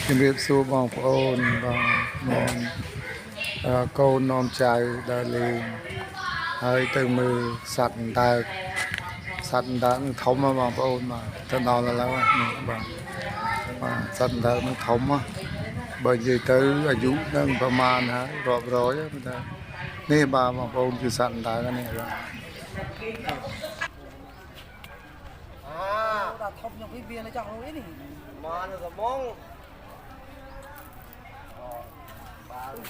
ជំរាបសួរបងប្អូនបងនាំកូននាំចៅដើរលេងហើយទៅមើលសត្វអណ្ដើកធំណាបងប្អូនបាទទៅដល់ឥឡូវនេះបាទសត្វអណ្ដើកនឹងធំណាបើនិយាយទៅអាយុនឹងប្រមាណហើយរាប់រយតែនេះបាទបងប្អូនគឺសត្វអណ្ដើកនេះបាទđã thọc nhập cái viên này chắc không ít đi mà nó có mong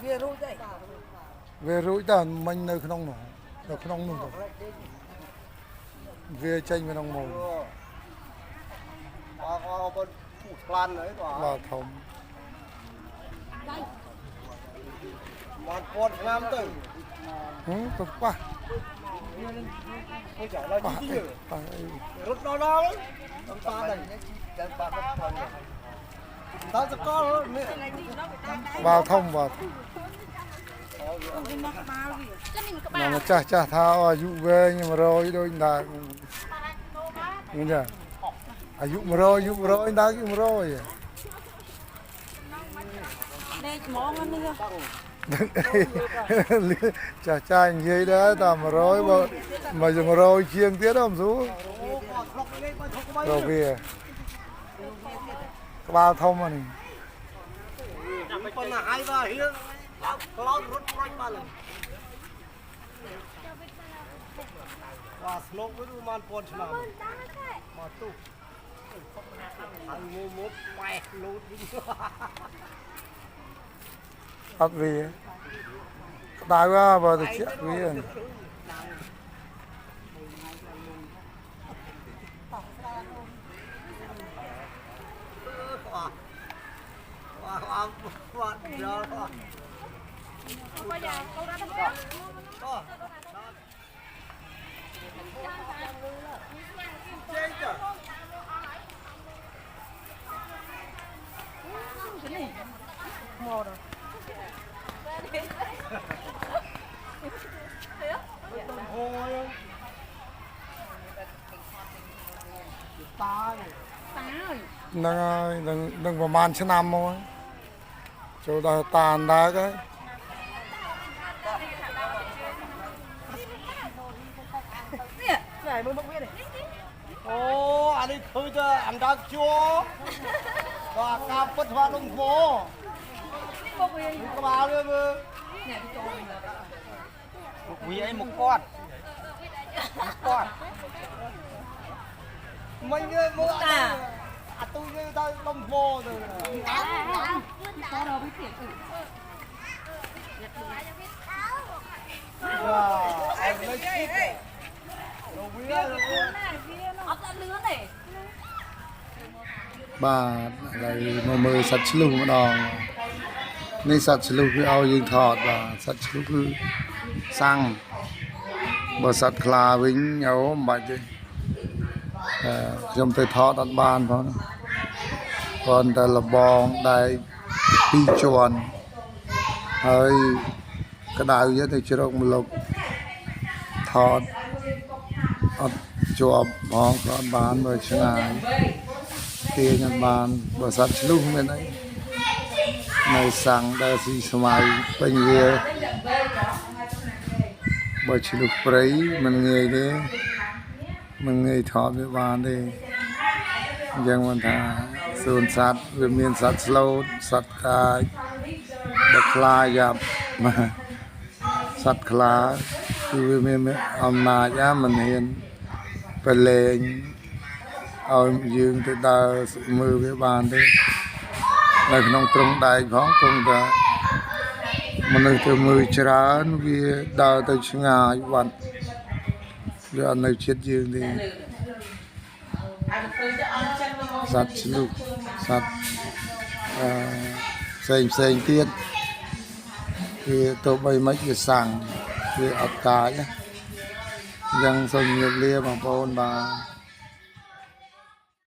viên rồi đây វារួចតែមិញនៅក្នុងនោះទៅវាចេញក្នុងមក có bên phủ plan đấy បាទធំ mà con nam tử ទៅប៉ះ không chả là ប៉ះ gì អី chứ ប៉ះអី rút nó đó ông ta đây cái ba cái con này ta sẽ có nữa បាទធំបាទមកចាស់ថាអាយុវែង100ដូចដើរហ្នឹងចាអាយុ100ដើរគឺ100 đây món ăn nữa ចាស់និយាយដែរតែ100បើមក100ជាងទៀតអមស៊ូរកវាក្បាលធំហ្នឹង con là hai ba hiên cloud rút quanh ba lần và slow với man con làm mà tu ăn mua mua quẹt lút đi អត់វាក្តៅបើទៅជាវា quạt giờ mò rồiនឹងហើយនឹងប្រហែលឆ្នាំមកចូលដល់តានដែរគេ này mới bốc biết này ô anh đi thôi cho anh đã chua và cà phết hoa đông phố bốc biết có bao nhiêu mơ một quý ấy một con mình mơ à tôi như ta đông phố rồi có đâu biết thiệt wow anh lấy chip ốc đã lứa này បាទឥឡូវមកមើលសត្វឆ្លុះម្ដងនេះសត្វឆ្លុះគឺឲ្យយើងថតបាទសត្វឆ្លុះគឺសាំងបើសត្វខ្លាវិញអូមិនបាច់ទេខ្ញុំទៅថតអត់បានផងគ្រាន់តែលបងដែក2ជាន់ហើយក្តៅយកទៅជ្រកម្លប់ថតអត់ជាប់ផងក៏អត់បានបើឆ្ងាយទាញអត់បានបើសត្វឆ្លុះមានអីនៅសាំងដើរស៊ីស្មៅពេញវាបើឆ្លុះព្រៃមិនងាយទេមិនងាយថតវាបានទេអញ្ចឹងមិនថាសួនសត្វវាមានសត្វស្លូតសត្វកាចបើខ្លាយ៉ាប់សត្វខ្លាគឺវាមានអំណាចមិនហ៊ានប្រឡែងឲ្យយើងទៅដើរមើលវាបានទេនៅក្នុងទ្រុងដែកផងគង់តែមនុស្សទៅមើលច្រើនវាដើរទៅឆ្ងាយវត្តវាអត់នៅជិតយើងទេសត្វឆ្លុះសត្វផ្សេងទៀតវាទៅបីមិនវាសាំងវាអត់កាចណាអញ្ចឹងសូមជម្រាបលាបងប្អូនបាទ